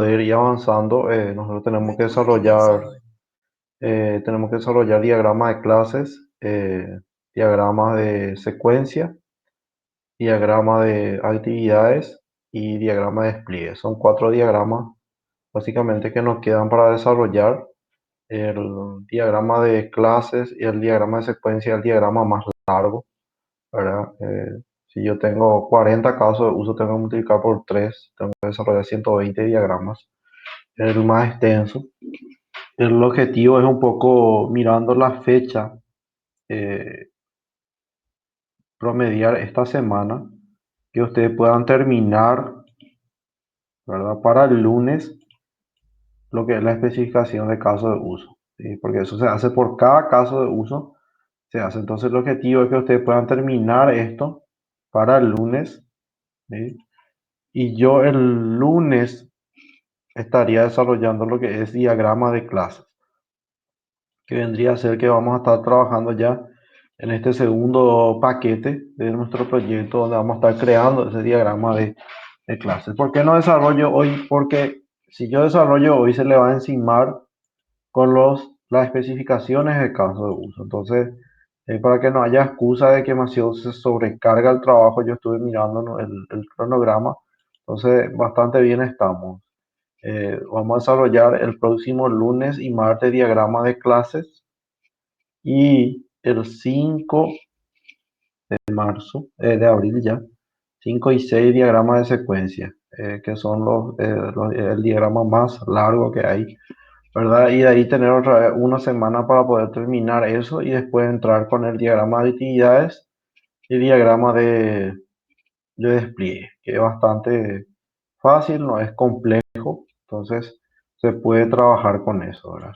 poder ir avanzando, nosotros tenemos que desarrollar diagramas de clases, diagramas de secuencia, diagrama de actividades y diagrama de despliegue. Son cuatro diagramas básicamente que nos quedan para desarrollar. El diagrama de clases y el diagrama de secuencia, el diagrama más largo, ¿verdad? Si yo tengo 40 casos de uso, tengo que multiplicar por 3, tengo que desarrollar 120 diagramas. El más extenso. El objetivo es un poco mirando la fecha, eh, promediar esta semana, que ustedes puedan terminar, ¿verdad? Para el lunes, lo que es la especificación de caso de uso, ¿sí? Porque eso se hace por cada caso de uso, se hace. Entonces el objetivo es que ustedes puedan terminar esto para el lunes, ¿sí? Y yo el lunes estaría desarrollando lo que es diagrama de clases, que vendría a ser que vamos a estar trabajando ya en este segundo paquete de nuestro proyecto, donde vamos a estar creando ese diagrama de clases. ¿Por qué no desarrollo hoy? Porque si yo desarrollo hoy se le va a encimar con las especificaciones de caso de uso. Entonces, para que no haya excusa de que demasiado se sobrecarga el trabajo, yo estuve mirando, ¿no?, el cronograma. Entonces, bastante bien estamos. Vamos a desarrollar el próximo lunes y martes diagrama de clases, y el 5 de marzo, de abril ya, 5 y 6 diagramas de secuencia, que son el diagrama más largo que hay, ¿verdad? Y de ahí tener otra vez una semana para poder terminar eso y después entrar con el diagrama de actividades y diagrama de despliegue, que es bastante fácil, no es complejo, entonces se puede trabajar con eso, ¿verdad?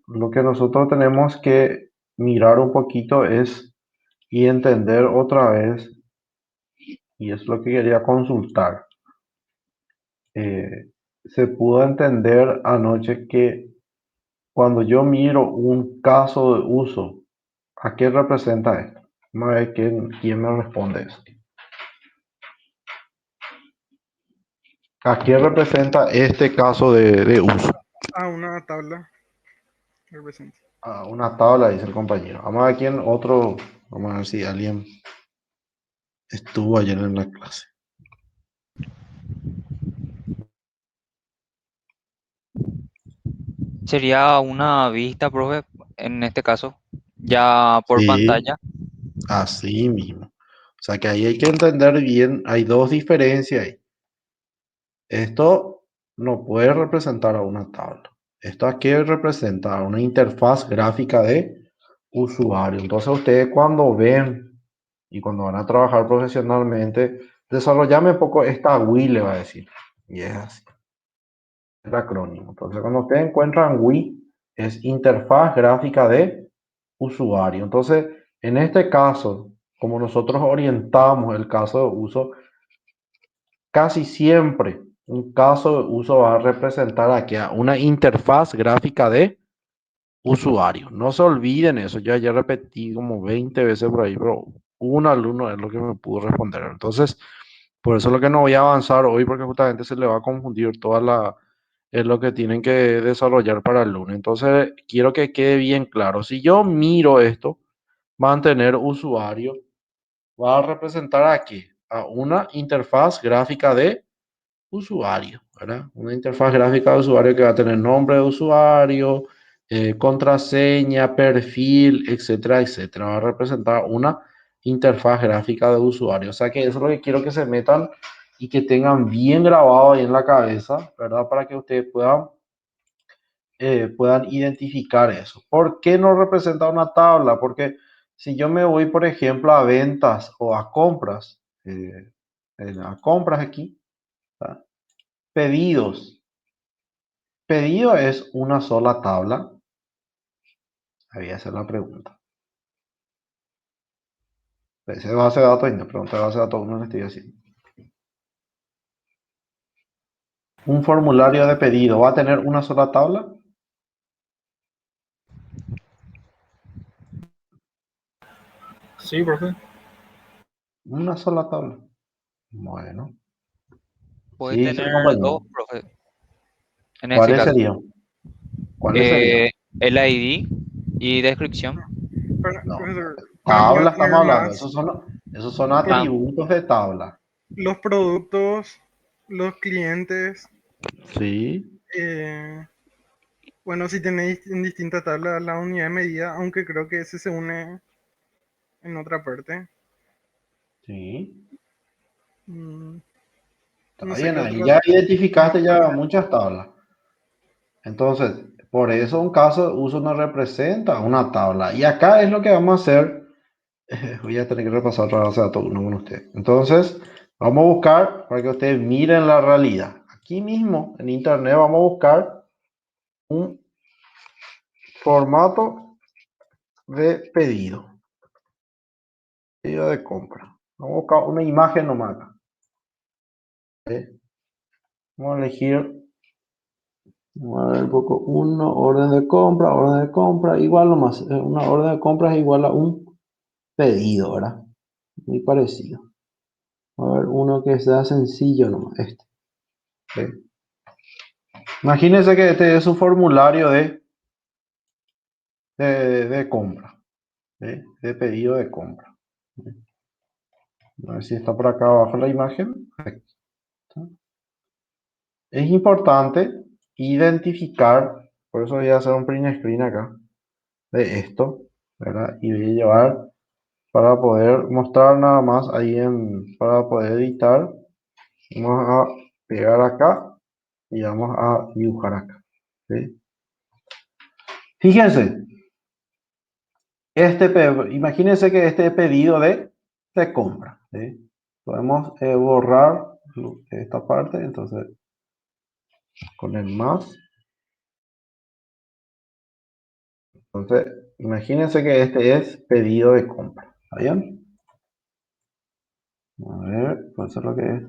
Lo que nosotros tenemos que mirar un poquito es y entender otra vez, y es lo que quería consultar. Se pudo entender anoche que cuando yo miro un caso de uso, ¿a qué representa esto? Vamos a ver quién me responde eso. ¿A qué representa este caso de uso? A una tabla representa. A una tabla, dice el compañero. Vamos a ver quién otro, vamos a ver si alguien estuvo ayer en la clase. Sería una vista, profe, en este caso, ya por Sí, pantalla. así mismo. O sea que ahí hay que entender bien, hay dos diferencias ahí. Esto no puede representar a una tabla. Esto aquí representa a una interfaz gráfica de usuario. Entonces ustedes cuando ven y cuando van a trabajar profesionalmente, desarrollame un poco esta GUI, le va a decir. Y es así, el acrónimo. Entonces cuando ustedes encuentran GUI, es interfaz gráfica de usuario. Entonces, en este caso, como nosotros orientamos el caso de uso, casi siempre un caso de uso va a representar aquí a una interfaz gráfica de usuario. No se olviden eso. Yo ya repetí como 20 veces por ahí, pero un alumno es lo que me pudo responder. Entonces, por eso es lo que no voy a avanzar hoy, porque justamente se le va a confundir es lo que tienen que desarrollar para el lunes. Entonces, quiero que quede bien claro. Si yo miro esto, mantener usuario, va a representar aquí a una interfaz gráfica de usuario, ¿verdad? Una interfaz gráfica de usuario que va a tener nombre de usuario, contraseña, perfil, etcétera, etcétera. Va a representar una interfaz gráfica de usuario. O sea que eso es lo que quiero que se metan y que tengan bien grabado ahí en la cabeza, ¿verdad? Para que ustedes puedan identificar eso. ¿Por qué no representa una tabla? Porque si yo me voy, por ejemplo, a ventas o a compras, a compras aquí, ¿verdad? Pedidos. Pedido es una sola tabla. Había hacer la pregunta. Ese es base de datos y no pregunta de base de datos, no lo estoy haciendo. Un formulario de pedido va a tener una sola tabla. Sí, profe. Una sola tabla. Bueno. Puedes Sí, sí, tener dos, compañero. profe, en ese ¿Cuáles caso. serían? ¿Cuáles serían? Eh, el ID y descripción. No, Profesor, para tabla estamos tener hablando. más, Esos son Ah, atributos de tabla. los productos, los clientes, Sí, eh, bueno, si tenéis en distintas tablas la unidad de medida, aunque creo que ese se une en otra parte. sí. Mm, Está no sé bien, qué ahí otra ya más identificaste ya podría. muchas tablas. Entonces, por eso un caso de uso no representa una tabla. Y acá es lo que vamos a hacer. Voy a tener que repasar otra base de datos uno con usted. Entonces, vamos a buscar para que ustedes miren la realidad. Aquí mismo en internet vamos a buscar un formato de pedido. Pedido de compra. Vamos a buscar una imagen nomás acá. ¿Sí? Vamos a elegir, vamos a ver un poco, orden de compra, igual nomás. Una orden de compra es igual a un pedido, ¿verdad? Muy parecido. A ver, uno que sea sencillo nomás, este. ¿Sí? Imagínense que este es su formulario de compra, ¿sí? De pedido de compra. ¿Sí? A ver si está por acá abajo la imagen. Ahí está. Es importante identificar, por eso voy a hacer un print screen acá, de esto, ¿verdad? Y voy a llevar para poder mostrar nada más ahí para poder editar. Vamos a pegar acá y vamos a dibujar acá. ¿Sí? Fíjense, imagínense que este pedido de compra. ¿Sí? Podemos borrar esta parte, entonces con el más. Entonces, imagínense que este es pedido de compra. ¿Está bien? A ver, puede ser lo que es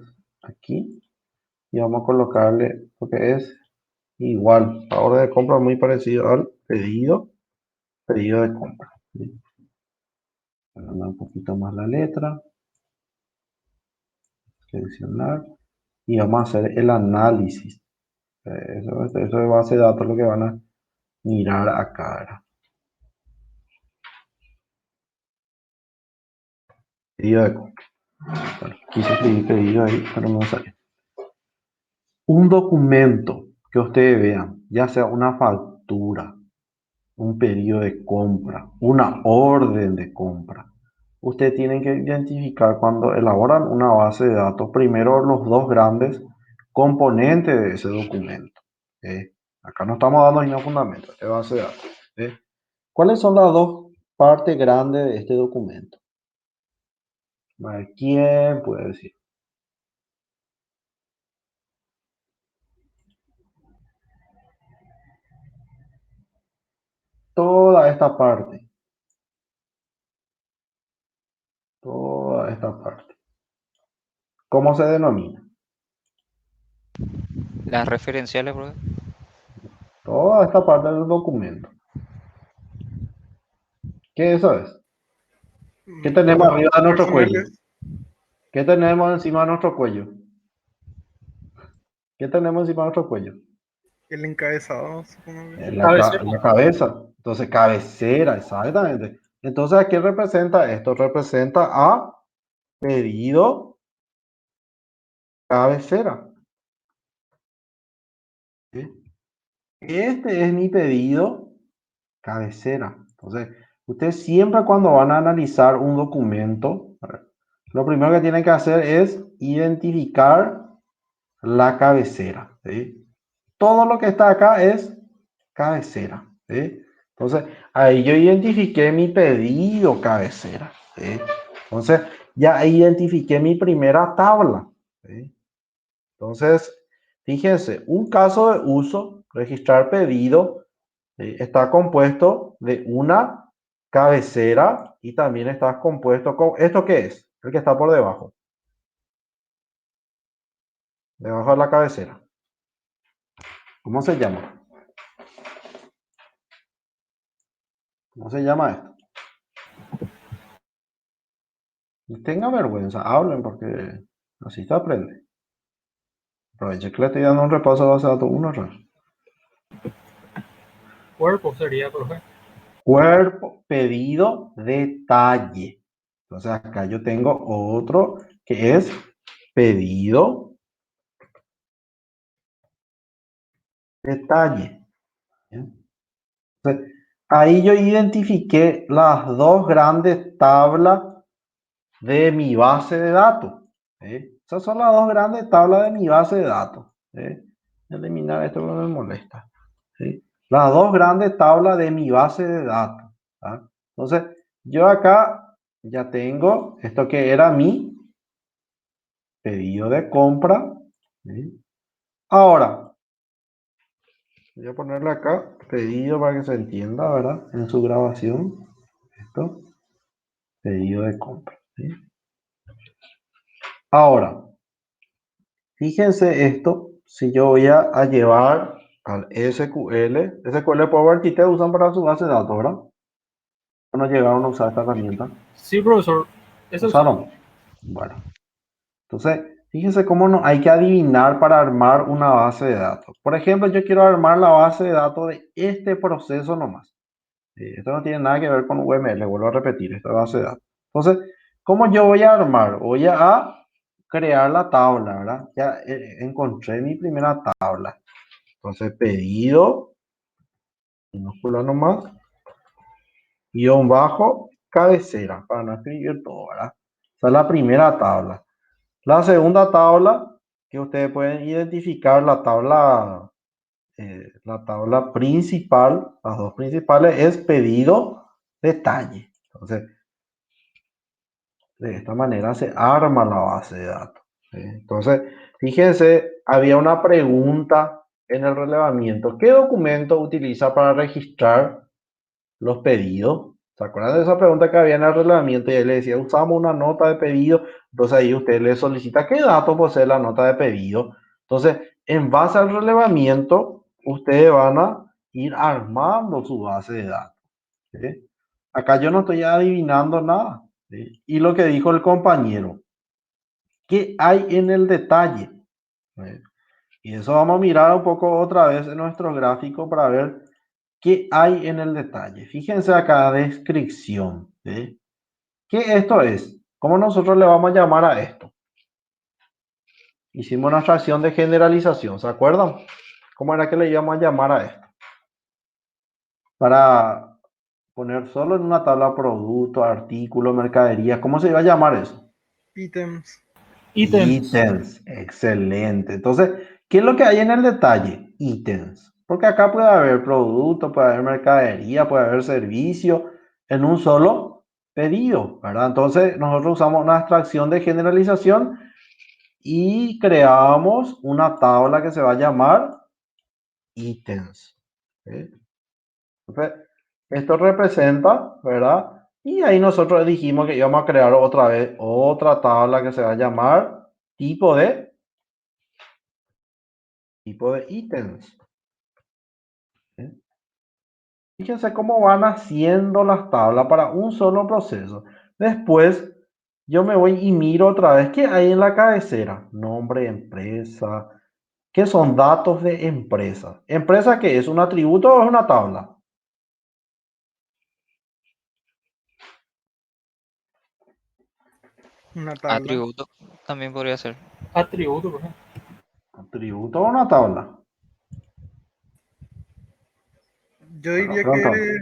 aquí. Y vamos a colocarle lo que es igual. La orden de compra muy parecido al pedido de compra. ¿Sí? Agrandar un poquito más la letra, seleccionar y vamos a hacer el análisis. Eso es base de datos lo que van a mirar acá. ¿Verdad? Pedido de compra. Bueno, quise escribir pedido ahí, pero no sale. Un documento que ustedes vean, ya sea una factura, un pedido de compra, una orden de compra. Ustedes tienen que identificar cuando elaboran una base de datos, primero los dos grandes componentes de ese documento. ¿Eh? Acá no estamos dando ningún fundamento, es base de datos. ¿Eh? ¿Cuáles son las dos partes grandes de este documento? A ver, ¿quién puede decir? Toda esta parte. Toda esta parte. ¿Cómo se denomina? las referenciales, profe. Toda esta parte del documento. ¿Qué eso es? ¿Qué Los tenemos datos arriba de nuestro cuello? personales, ¿Qué tenemos encima de nuestro cuello? ¿Qué tenemos encima de nuestro cuello? el encabezado, supongo que. La cabeza. Entonces, cabecera, exactamente. Entonces, ¿a qué representa esto? Representa a pedido cabecera. ¿Sí? Este es mi pedido cabecera. Entonces, ustedes siempre cuando van a analizar un documento, a ver, lo primero que tienen que hacer es identificar la cabecera. ¿Sí? Todo lo que está acá es cabecera. ¿Sí? Entonces, ahí yo identifiqué mi pedido cabecera. ¿Sí? Entonces, ya identifiqué mi primera tabla. ¿Sí? Entonces, fíjense, un caso de uso, registrar pedido, está compuesto de una cabecera y también está compuesto con, ¿esto qué es? El que está por debajo. Debajo de la cabecera. ¿Cómo se llama? ¿Cómo se llama esto? Y tenga vergüenza, hablen porque así se aprende. Aproveche que le estoy dando un repaso de base de datos 1. Cuerpo sería, profe. Cuerpo, pedido, detalle. Entonces acá yo tengo otro que es pedido, detalle. ¿Bien? Entonces, ahí yo identifiqué las dos grandes tablas de mi base de datos. Esas son las dos grandes tablas de mi base de datos. Eliminar esto que me molesta. ¿Sí? Las dos grandes tablas de mi base de datos. ¿Ah? Entonces, yo acá ya tengo esto que era mi pedido de compra. ¿Sí? Ahora, voy a ponerle acá pedido para que se entienda, ¿verdad? En su grabación. Esto, pedido de compra. ¿Sí? Ahora, fíjense esto, si yo voy a llevar al SQL Power quite usan para su base de datos, ¿verdad? No llegaron a usar esta herramienta. Sí, profesor. Eso sí. ¿Usaron? Bueno, entonces, fíjense cómo no hay que adivinar para armar una base de datos. Por ejemplo, yo quiero armar la base de datos de este proceso nomás. Esto no tiene nada que ver con UML, vuelvo a repetir, esta base de datos. Entonces, ¿cómo yo voy a armar? Voy a crear la tabla, ¿verdad? Ya encontré mi primera tabla. Entonces, pedido, minúscula nomás, guión bajo, cabecera, para no escribir todo, ¿verdad? Esa es la primera tabla. La segunda tabla, que ustedes pueden identificar la tabla principal, las dos principales, es pedido, detalle. Entonces, de esta manera se arma la base de datos. ¿Sí? Entonces, fíjense, había una pregunta en el relevamiento. ¿Qué documento utiliza para registrar los pedidos? ¿Se acuerdan de esa pregunta que había en el relevamiento? Y él le decía, usamos una nota de pedido. Entonces ahí usted le solicita qué datos posee la nota de pedido. Entonces, en base al relevamiento, ustedes van a ir armando su base de datos. ¿Sí? Acá yo no estoy adivinando nada. ¿Sí? Y lo que dijo el compañero, ¿qué hay en el detalle? ¿Sí? Y eso vamos a mirar un poco otra vez en nuestro gráfico para ver qué hay en el detalle. Fíjense acá, descripción. ¿Sí? ¿Qué esto es? ¿Cómo nosotros le vamos a llamar a esto? Hicimos nuestra acción de generalización, ¿se acuerdan? ¿Cómo era que le íbamos a llamar a esto? Para poner solo en una tabla producto, artículo, mercadería, ¿cómo se iba a llamar eso? Ítems. Ítems, excelente. Entonces, ¿qué es lo que hay en el detalle? Ítems. Porque acá puede haber producto, puede haber mercadería, puede haber servicio en un solo pedido, ¿verdad? Entonces, nosotros usamos una abstracción de generalización y creamos una tabla que se va a llamar ítems. ¿Sí? Entonces, esto representa, ¿verdad? Y ahí nosotros dijimos que íbamos a crear otra vez otra tabla que se va a llamar tipo de ítems. ¿Sí? Fíjense cómo van haciendo las tablas para un solo proceso. Después, yo me voy y miro otra vez qué hay en la cabecera. Nombre, empresa. ¿Qué son datos de empresa? ¿Empresa qué es? ¿Un atributo o es una tabla? Una tabla. Atributo también podría ser. Atributo, profe. ¿Atributo o una tabla? Yo Bueno, diría pronto. que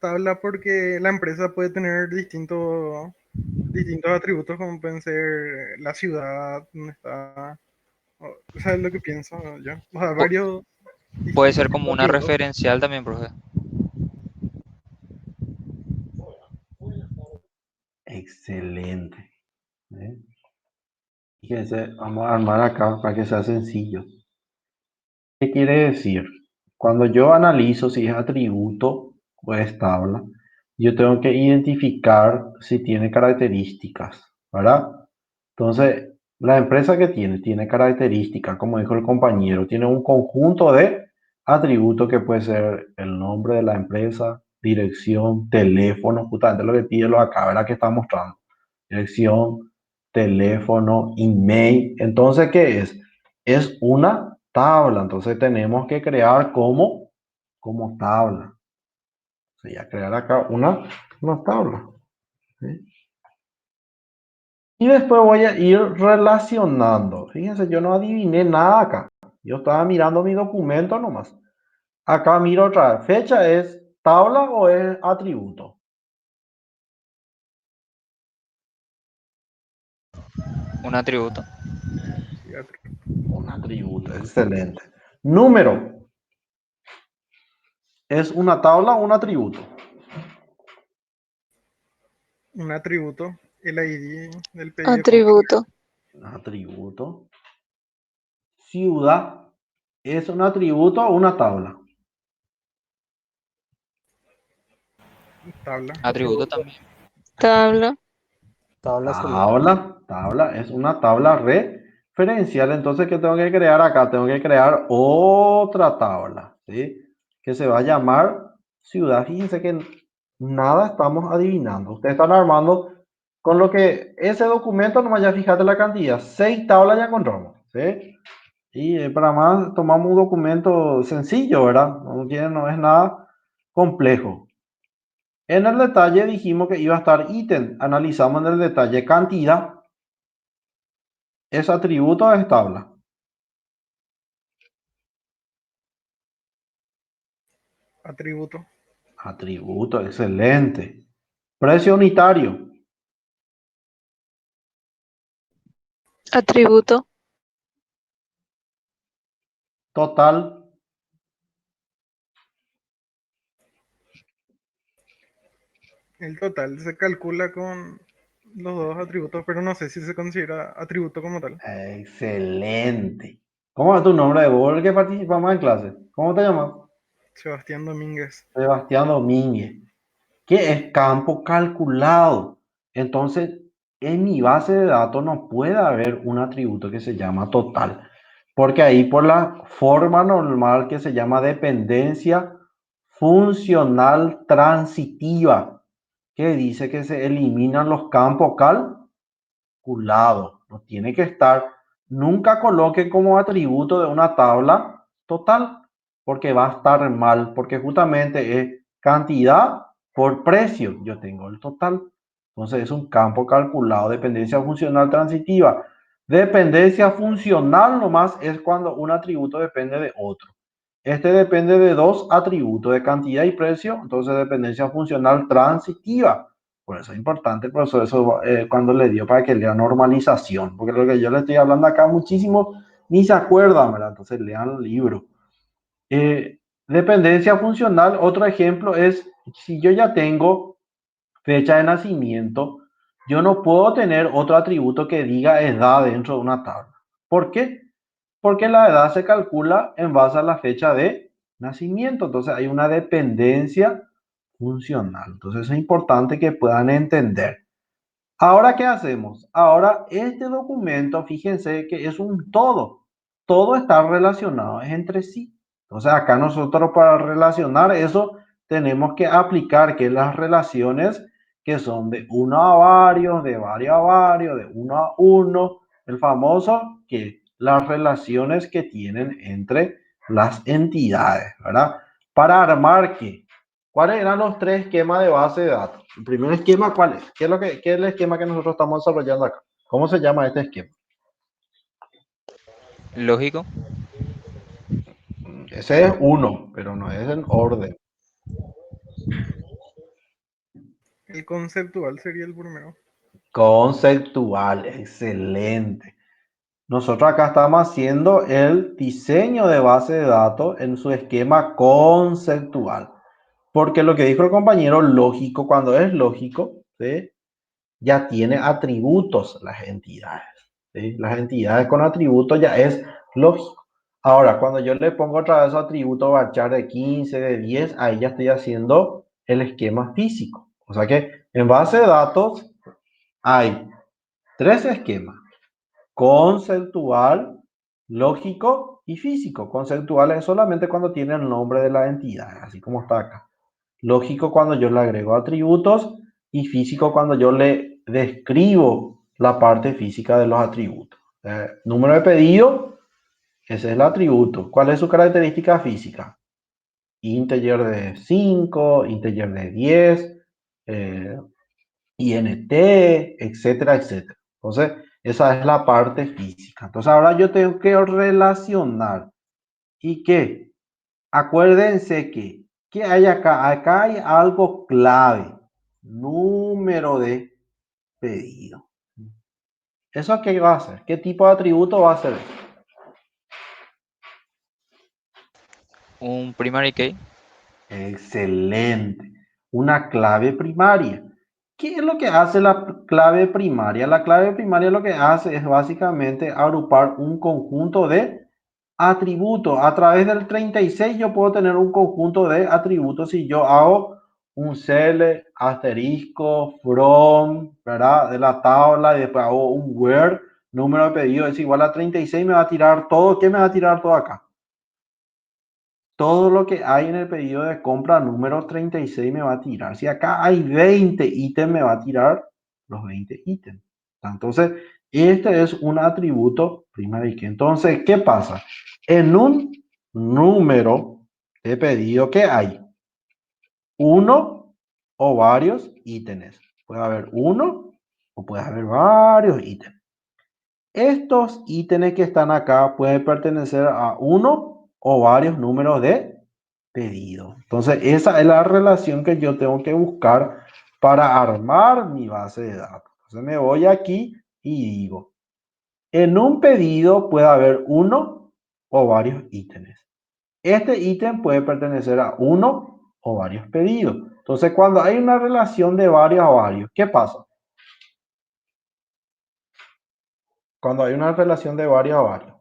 tabla porque la empresa puede tener distintos atributos como pueden ser la ciudad, donde está, o sea, es lo que pienso yo. O sea, Pu- varios Puede distintos ser como tipos una de atributos. referencial también, profe. Excelente. ¿Eh? Fíjense, vamos a armar acá para que sea sencillo. ¿Qué quiere decir? Cuando yo analizo si es atributo o es tabla, yo tengo que identificar si tiene características, ¿verdad? Entonces, la empresa que tiene características, como dijo el compañero, tiene un conjunto de atributos que puede ser el nombre de la empresa, dirección, teléfono, justamente lo que pide lo acá, ¿verdad? Que está mostrando. Dirección, teléfono, email. Entonces, ¿qué es? es una tabla. Entonces tenemos que crear como tabla. O sea, ya crear acá una tabla. ¿Sí? Y después voy a ir relacionando. Fíjense, yo no adiviné nada acá. Yo estaba mirando mi documento nomás. Acá miro otra vez. ¿Fecha es tabla o es atributo? Un atributo. Sí, Un atributo, excelente. Número, ¿es una tabla o un atributo? un atributo, el ID del pedido de compra. Atributo. Un atributo. Ciudad, ¿es un atributo o una tabla? Tabla. Atributo también. Tabla. Tabla sería. Tabla, es una tabla referencial. Entonces, ¿qué tengo que crear acá? Tengo que crear otra tabla, ¿sí? Que se va a llamar ciudad. Fíjense que nada estamos adivinando. Ustedes están armando con lo que ese documento, nomás ya fíjate la cantidad. 6 tablas ya encontramos, ¿sí? Y para más tomamos un documento sencillo, ¿verdad? No es nada complejo. En el detalle dijimos que iba a estar ítem. Analizamos en el detalle cantidad. ¿Es atributo o es tabla? Atributo. Atributo, excelente. Precio unitario. Atributo. Total. El total se calcula con los dos atributos, pero no sé si se considera atributo como tal. Excelente. ¿Cómo es tu nombre de vos, el que participamos en clase? ¿Cómo te llamas? Sebastián Domínguez. Sebastián Domínguez. ¿Qué es campo calculado? Entonces, en mi base de datos no puede haber un atributo que se llama total, porque ahí por la forma normal que se llama dependencia funcional transitiva, que dice que se eliminan los campos calculados. No tiene que estar, nunca coloque como atributo de una tabla total, porque va a estar mal, porque justamente es cantidad por precio. Yo tengo el total. Entonces es un campo calculado, dependencia funcional transitiva. Dependencia funcional nomás es cuando un atributo depende de otro. Este depende de dos atributos, de cantidad y precio, entonces dependencia funcional transitiva. Por eso es importante el profesor eso, cuando le dio para que lea normalización, porque lo que yo le estoy hablando acá muchísimo ni se acuerdan, ¿verdad? Entonces lean el libro. Dependencia funcional, otro ejemplo es, si yo ya tengo fecha de nacimiento, yo no puedo tener otro atributo que diga edad dentro de una tabla. ¿Por qué? Porque la edad se calcula en base a la fecha de nacimiento. Entonces hay una dependencia funcional. Entonces es importante que puedan entender. Ahora, ¿qué hacemos? Ahora, este documento, fíjense que es un todo. Todo está relacionado entre sí. Entonces, acá nosotros para relacionar eso tenemos que aplicar que las relaciones que son de uno a varios, de varios a varios, de uno a uno, el famoso que las relaciones que tienen entre las entidades, ¿verdad? Para armar que ¿cuáles eran los tres esquemas de base de datos? El primer esquema, ¿cuál es? ¿Qué es el esquema que nosotros estamos desarrollando acá? ¿Cómo se llama este esquema? Lógico. Ese es uno, pero no es en orden. El conceptual sería el primero. Conceptual, excelente. Nosotros acá estamos haciendo el diseño de base de datos en su esquema conceptual. Porque lo que dijo el compañero, lógico, cuando es lógico, ¿sí? Ya tiene atributos las entidades. ¿Sí? Las entidades con atributos ya es lógico. Ahora, cuando yo le pongo otra vez atributo varchar de 15, de 10, ahí ya estoy haciendo el esquema físico. O sea que en base de datos hay tres esquemas: conceptual, lógico y físico. Conceptual es solamente cuando tiene el nombre de la entidad, así como está acá. Lógico cuando yo le agrego atributos y físico cuando yo le describo la parte física de los atributos. Número de pedido, Ese es el atributo. ¿Cuál es su característica física? Integer de 5, integer de 10, int, etcétera, etcétera. Entonces, esa es la parte física. Entonces, ahora yo tengo que relacionar. ¿Y qué? Acuérdense que, ¿qué hay acá? Acá hay algo clave. Número de pedido. ¿Eso qué va a hacer? ¿Qué tipo de atributo va a ser? Un primary key. Excelente. Una clave primaria. ¿Qué es lo que hace la clave primaria? La clave primaria lo que hace es básicamente agrupar un conjunto de atributos. A través del 36 yo puedo tener un conjunto de atributos si yo hago un cele, asterisco, from, ¿verdad? De la tabla y después hago un where, número de pedido es igual a 36, me va a tirar todo. ¿Qué me va a tirar todo acá? Todo lo que hay en el pedido de compra número 36 me va a tirar. Si acá hay 20 ítems, me va a tirar los 20 ítems. Entonces, este es un atributo primario. Entonces, ¿qué pasa? En un número de pedido, ¿qué hay? Uno o varios ítems. Puede haber uno o puede haber varios ítems. Estos ítems que están acá pueden pertenecer a uno o varios números de pedido. Entonces, esa es la relación que yo tengo que buscar para armar mi base de datos. Entonces, me voy aquí y digo, en un pedido puede haber uno o varios ítems. Este ítem puede pertenecer a uno o varios pedidos. Entonces, cuando hay una relación de varios a varios, ¿qué pasa? Cuando hay una relación de varios a varios.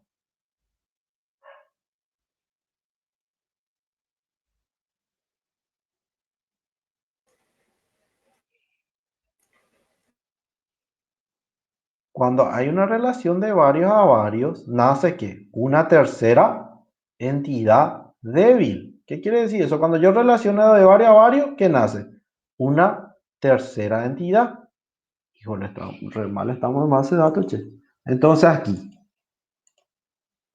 Cuando hay una relación de varios a varios, nace ¿qué? Una tercera entidad débil. ¿Qué quiere decir eso? Cuando yo relaciono de varios a varios, ¿qué nace? Una tercera entidad. Híjole, re mal estamos en base de datos, che. Entonces aquí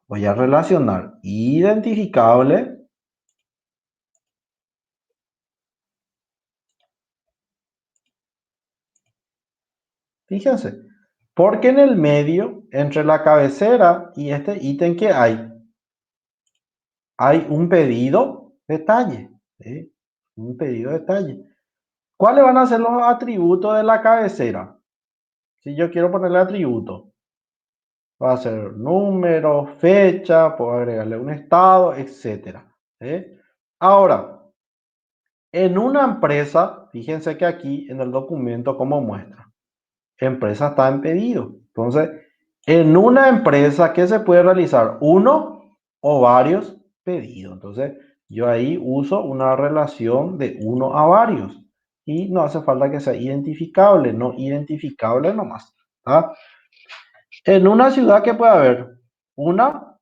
voy a relacionar identificable. Fíjense, porque en el medio, entre la cabecera y este ítem que hay un pedido detalle. ¿Sí? Un pedido detalle. ¿Cuáles van a ser los atributos de la cabecera? Si yo quiero ponerle atributo, va a ser número, fecha, puedo agregarle un estado, etcétera. ¿Sí? Ahora, en una empresa, fíjense que aquí en el documento, como muestra, empresa está en pedido. Entonces, en una empresa, ¿qué se puede realizar? Uno o varios pedidos. Entonces, yo ahí uso una relación de uno a varios. Y no hace falta que sea identificable, no identificable nomás. ¿Tá? En una ciudad, ¿qué puede haber? Una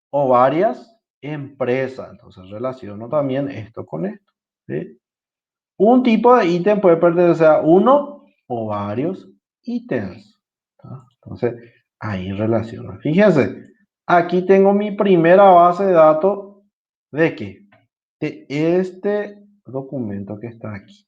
o varias empresas. Entonces, relaciono también esto con esto. ¿Sí? Un tipo de ítem puede pertenecer a uno o varios ítems. ¿Tá? Entonces, ahí relaciono. Fíjense, aquí tengo mi primera base de datos de qué? De este documento que está aquí.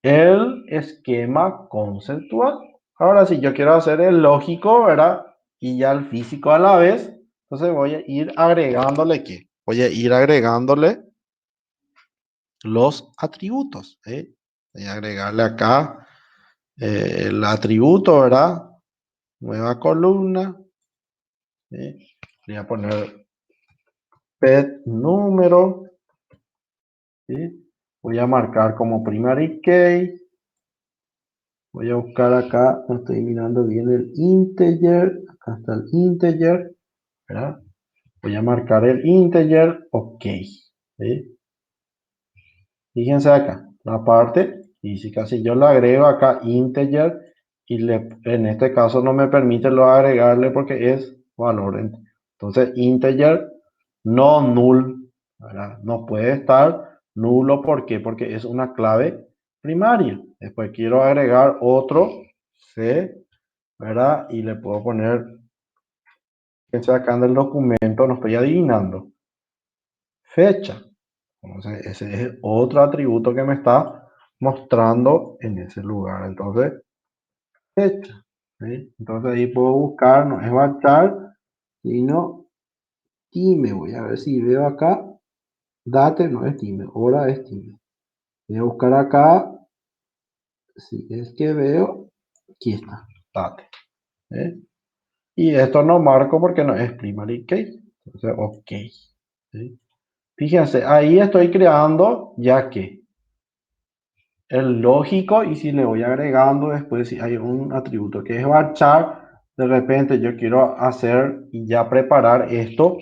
El esquema conceptual. Ahora, si yo quiero hacer el lógico, ¿verdad? Y ya el físico a la vez, entonces voy a ir agregándole ¿qué? Voy a ir agregándole los atributos. Voy a agregarle acá el atributo, ¿verdad? Nueva columna. Voy a poner pet número. ¿Sí? Voy a marcar como primary key. Voy a buscar acá, no estoy mirando bien el integer. Acá está el integer, ¿verdad? Voy a marcar el integer, ok. ¿Sí? Fíjense acá, la parte física, si yo le agrego acá integer y en este caso no me permite lo agregarle porque es valor. Entonces integer no null, ¿verdad? No puede estar nulo, ¿por qué? Porque es una clave primaria. Después quiero agregar otro C, ¿verdad? Y le puedo poner Fíjense acá en el documento, no estoy adivinando. Fecha. Entonces, ese es otro atributo que me está mostrando en ese lugar. Entonces, fecha. ¿Sí? Entonces ahí puedo buscar, no es varchar, sino time. Voy a ver si veo acá. Date no es time, hora es time. Voy a buscar acá. Si es que veo, aquí está, date. ¿Eh? Y esto no marco porque no es primary key. Entonces, ok. ¿Sí? Fíjense, ahí estoy creando ya que el lógico y si le voy agregando después si hay un atributo que es varchar, de repente yo quiero hacer y ya preparar esto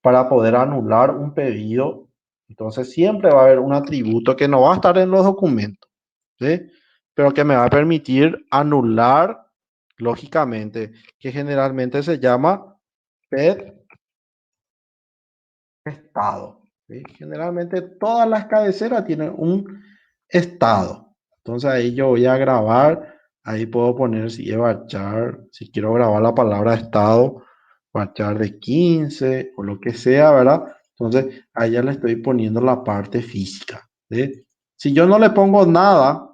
para poder anular un pedido. Entonces siempre va a haber un atributo que no va a estar en los documentos, ¿sí? Pero que me va a permitir anular lógicamente, que generalmente se llama ped estado. ¿Sí? Generalmente todas las cabeceras tienen un estado. Entonces ahí yo voy a grabar, ahí puedo poner si es varchar, si quiero grabar la palabra estado, varchar de 15 o lo que sea, ¿verdad? Entonces ahí ya le estoy poniendo la parte física. ¿Sí? Si yo no le pongo nada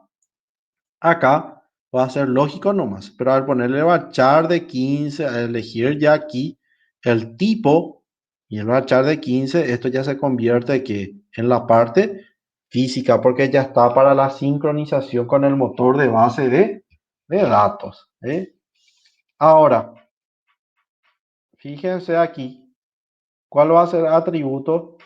acá, va a ser lógico nomás, pero al ponerle varchar de 15, a elegir ya aquí el tipo y el varchar de 15, esto ya se convierte que en la parte física, porque ya está para la sincronización con el motor de base de datos. ¿Eh? Ahora, fíjense aquí, ¿cuál va a ser el atributo?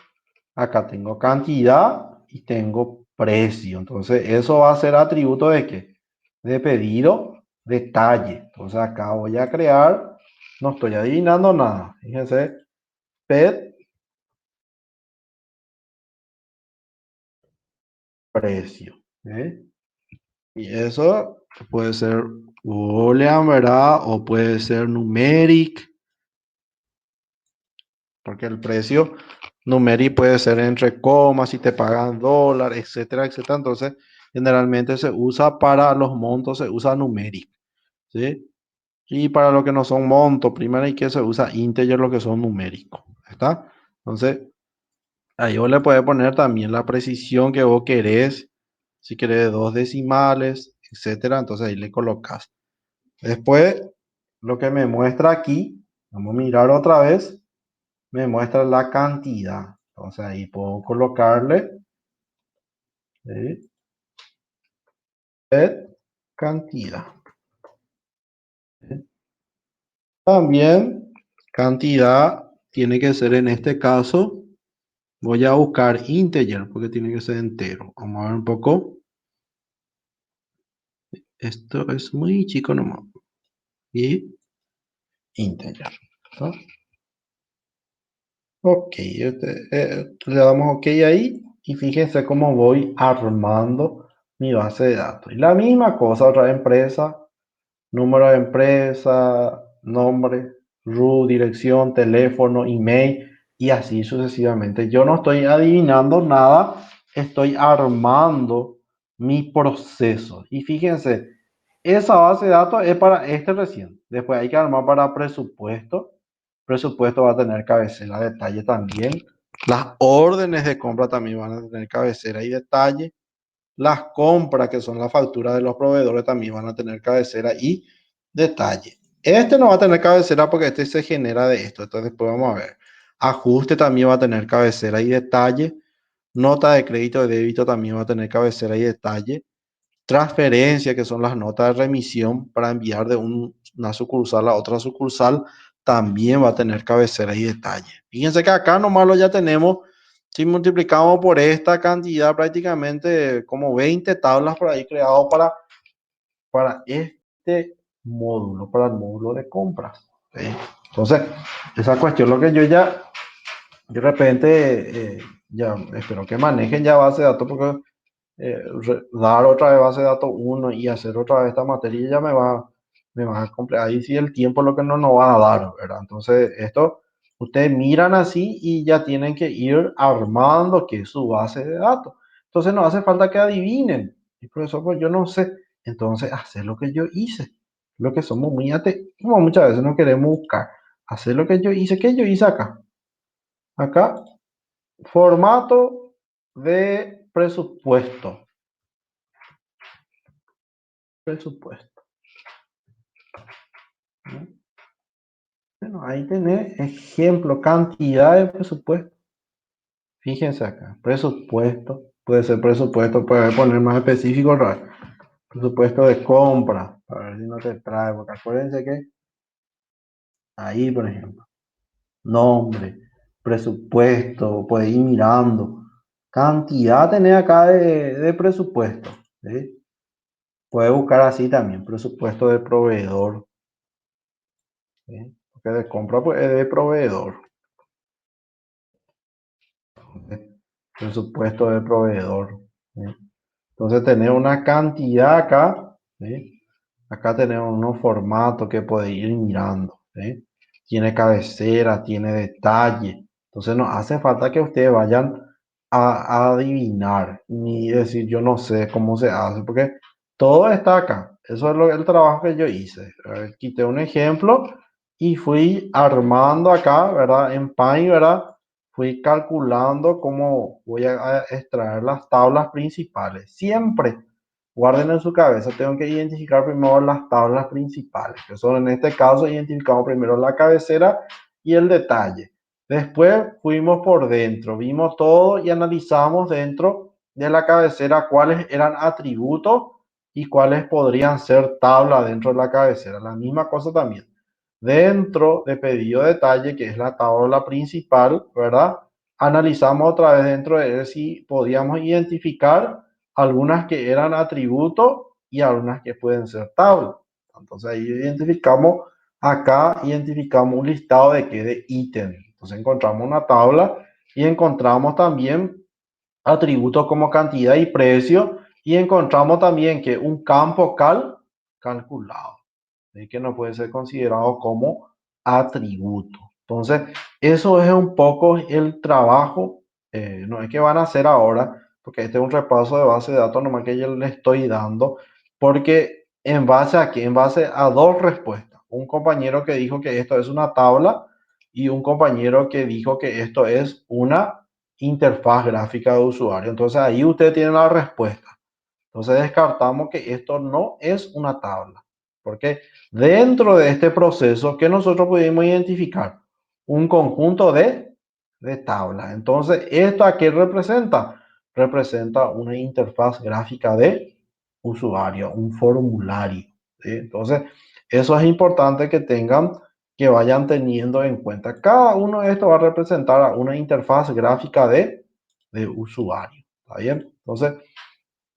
Acá tengo cantidad y tengo precio. Entonces, eso va a ser atributo de qué? De pedido, detalle. Entonces, acá voy a crear, no estoy adivinando nada. Fíjense, ped, precio. ¿Eh? Y eso puede ser boolean, ¿verdad? O puede ser numeric, porque el precio numeric puede ser entre comas, si te pagan dólar, etcétera, etcétera. Entonces, generalmente se usa para los montos, se usa numeric. ¿Sí? Y para lo que no son montos, primero hay que se usa integer, lo que son numéricos. ¿Está? Entonces, ahí vos le puedes poner también la precisión que vos querés. Si querés dos decimales, etcétera. Entonces ahí le colocas. Después, lo que me muestra aquí, vamos a mirar otra vez, me muestra la cantidad. Entonces ahí puedo colocarle ¿sí? Cantidad. ¿Sí? También cantidad tiene que ser en este caso. Voy a buscar integer porque tiene que ser entero. Vamos a ver un poco. Esto es muy chico nomás. Y integer. ¿No? Ok. Le damos ok ahí. Y fíjense cómo voy armando mi base de datos. Y la misma cosa, otra empresa, número de empresa, nombre, root, dirección, teléfono, email y así sucesivamente. Yo no estoy adivinando nada, estoy armando mi proceso. Y fíjense, esa base de datos es para este recién. Después hay que armar para presupuesto. Presupuesto va a tener cabecera, detalle también. Las órdenes de compra también van a tener cabecera y detalle. Las compras, que son las facturas de los proveedores, también van a tener cabecera y detalle. Este no va a tener cabecera porque este se genera de esto. Entonces, después vamos a ver. Ajuste también va a tener cabecera y detalle. Nota de crédito y débito también va a tener cabecera y detalle. Transferencia, que son las notas de remisión para enviar de una sucursal a otra sucursal, también va a tener cabecera y detalle. Fíjense que acá nomás lo ya tenemos. Si multiplicamos por esta cantidad, prácticamente como 20 tablas por ahí creado para este módulo, para el módulo de compras. ¿Sí? Entonces, esa cuestión, lo que yo ya, de repente, ya espero que manejen ya base de datos, porque dar otra vez base de datos uno y hacer otra vez esta materia ya me va a completar. Ahí sí el tiempo es lo que no nos va a dar, ¿verdad? Entonces, esto, ustedes miran así y ya tienen que ir armando que es su base de datos. Entonces, no hace falta que adivinen. Y profesor, pues yo no sé. Entonces, hacer lo que yo hice. Lo que somos muy como muchas veces no queremos buscar. hacer lo que yo hice. ¿Qué yo hice acá? Acá, formato de presupuesto. Presupuesto. ¿No? Bueno, ahí tenés ejemplo, cantidad de presupuesto. Fíjense acá, presupuesto. Puede ser presupuesto, puede poner más específico, ¿verdad? Presupuesto de compra. A ver si no te trae, porque acuérdense que ahí, por ejemplo, nombre, presupuesto, puede ir mirando. Cantidad tenés acá de presupuesto. ¿Sí? Puede buscar así también, presupuesto de proveedor. ¿Sí? Porque de compra pues, es de proveedor. ¿Sí? Presupuesto de proveedor. ¿Sí? Entonces tenemos una cantidad acá. ¿Sí? Acá tenemos unos formatos que podéis ir mirando. ¿Sí? Tiene cabecera, tiene detalle. Entonces no hace falta que ustedes vayan a adivinar ni decir yo no sé cómo se hace, porque todo está acá. Eso es el trabajo que yo hice. Quité un ejemplo y fui armando acá, ¿verdad? En Paint, ¿verdad? Fui calculando cómo voy a extraer las tablas principales. Siempre guarden en su cabeza, tengo que identificar primero las tablas principales, que son en este caso identificamos primero la cabecera y el detalle. Después fuimos por dentro, vimos todo y analizamos dentro de la cabecera cuáles eran atributos y cuáles podrían ser tablas dentro de la cabecera. La misma cosa también. Dentro de pedido de detalle, que es la tabla principal, ¿verdad? Analizamos otra vez dentro de él si podíamos identificar algunas que eran atributos y algunas que pueden ser tablas. Entonces ahí identificamos un listado de qué de ítems. Entonces encontramos una tabla y encontramos también atributos como cantidad y precio y encontramos también que un campo calculado, ¿sí? Que no puede ser considerado como atributo. Entonces, eso es un poco el trabajo, no es que van a hacer ahora, porque este es un repaso de base de datos nomás que yo les estoy dando, porque en base a qué, en base a dos respuestas. Un compañero que dijo que esto es una tabla y un compañero que dijo que esto es una interfaz gráfica de usuario. Entonces ahí usted tiene la respuesta. Entonces descartamos que esto no es una tabla, porque dentro de este proceso que nosotros pudimos identificar un conjunto de tablas. Entonces, ¿esto a qué representa? Representa una interfaz gráfica de usuario, un formulario. ¿Sí? Entonces, eso es importante que tengan, que vayan teniendo en cuenta. Cada uno de estos va a representar una interfaz gráfica de usuario. ¿Está bien? Entonces,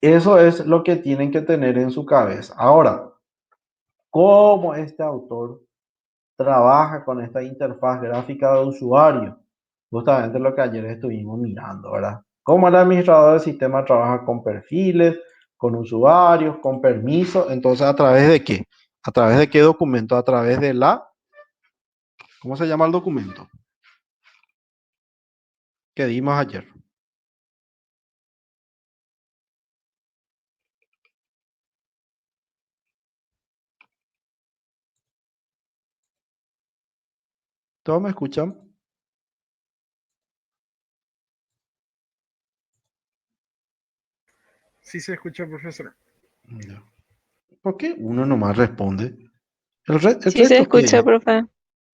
eso es lo que tienen que tener en su cabeza. Ahora, ¿cómo este autor trabaja con esta interfaz gráfica de usuario? Justamente lo que ayer estuvimos mirando, ¿verdad? Cómo el administrador del sistema trabaja con perfiles, con usuarios, con permisos. Entonces, ¿a través de qué? ¿A través de qué documento? A través de ¿cómo se llama el documento? Que dimos ayer. ¿Todos me escuchan? Sí se escucha, profesor. Ya. ¿Por qué uno nomás responde? El Sí se resto, ¿qué escucha, es? profe.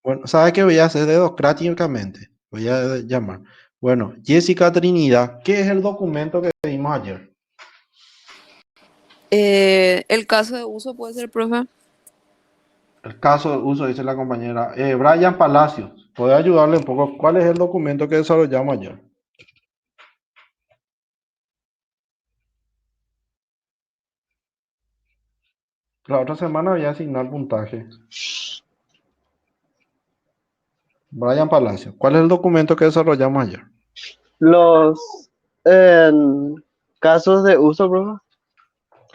Bueno, ¿sabe qué voy a hacer democráticamente? Voy a llamar. Bueno, Jessica Trinidad, ¿qué es el documento que vimos ayer? El caso de uso puede ser, profe. El caso de uso, dice la compañera. Brian Palacios, ¿puede ayudarle un poco? ¿Cuál es el documento que desarrollamos ayer? La otra semana voy a asignar puntaje. Brian Palacios, ¿cuál es el documento que desarrollamos ayer? Los casos de uso, profe.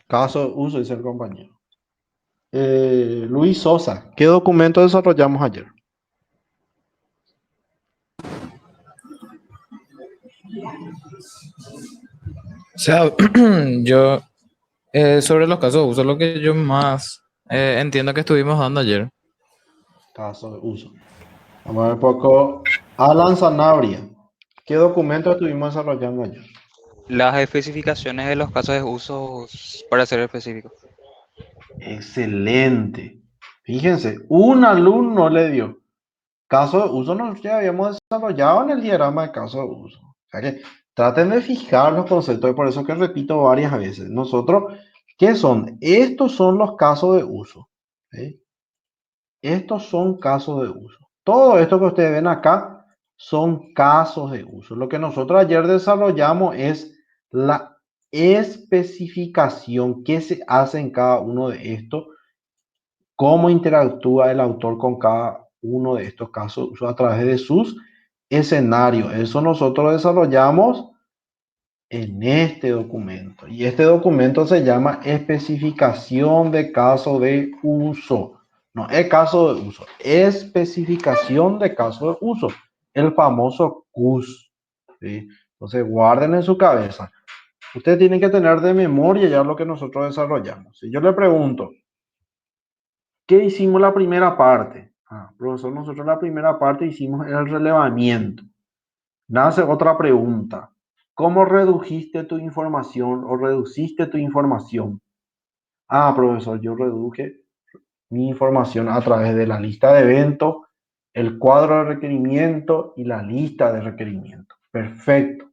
Caso de uso, dice el compañero. Luis Sosa, ¿qué documento desarrollamos ayer? O sea, yo, sobre los casos de uso, lo que yo más entiendo que estuvimos dando ayer. Caso de uso. Vamos a ver un poco. Alan Sanabria. ¿Qué documento estuvimos desarrollando ayer? Las especificaciones de los casos de uso para ser específico. Excelente. Fíjense, un alumno le dio. Caso de uso nosotros ya habíamos desarrollado en el diagrama de caso de uso. O sea que traten de fijar los conceptos, y por eso que repito varias veces. Nosotros, ¿qué son? Estos son los casos de uso. ¿Sí? Estos son casos de uso. Todo esto que ustedes ven acá son casos de uso. Lo que nosotros ayer desarrollamos es la especificación que se hace en cada uno de estos, cómo interactúa el autor con cada uno de estos casos de uso a través de sus escenarios. Eso nosotros desarrollamos en este documento. Y este documento se llama especificación de caso de uso. No es caso de uso, especificación de caso de uso. El famoso CUS. ¿Sí? Entonces guarden en su cabeza. Ustedes tienen que tener de memoria ya lo que nosotros desarrollamos. Si yo le pregunto, ¿qué hicimos la primera parte? Profesor, nosotros la primera parte hicimos el relevamiento. Nace otra pregunta. ¿Cómo redujiste tu información o reduciste tu información? Profesor, yo reduje mi información a través de la lista de eventos, el cuadro de requerimiento y la lista de requerimientos. Perfecto.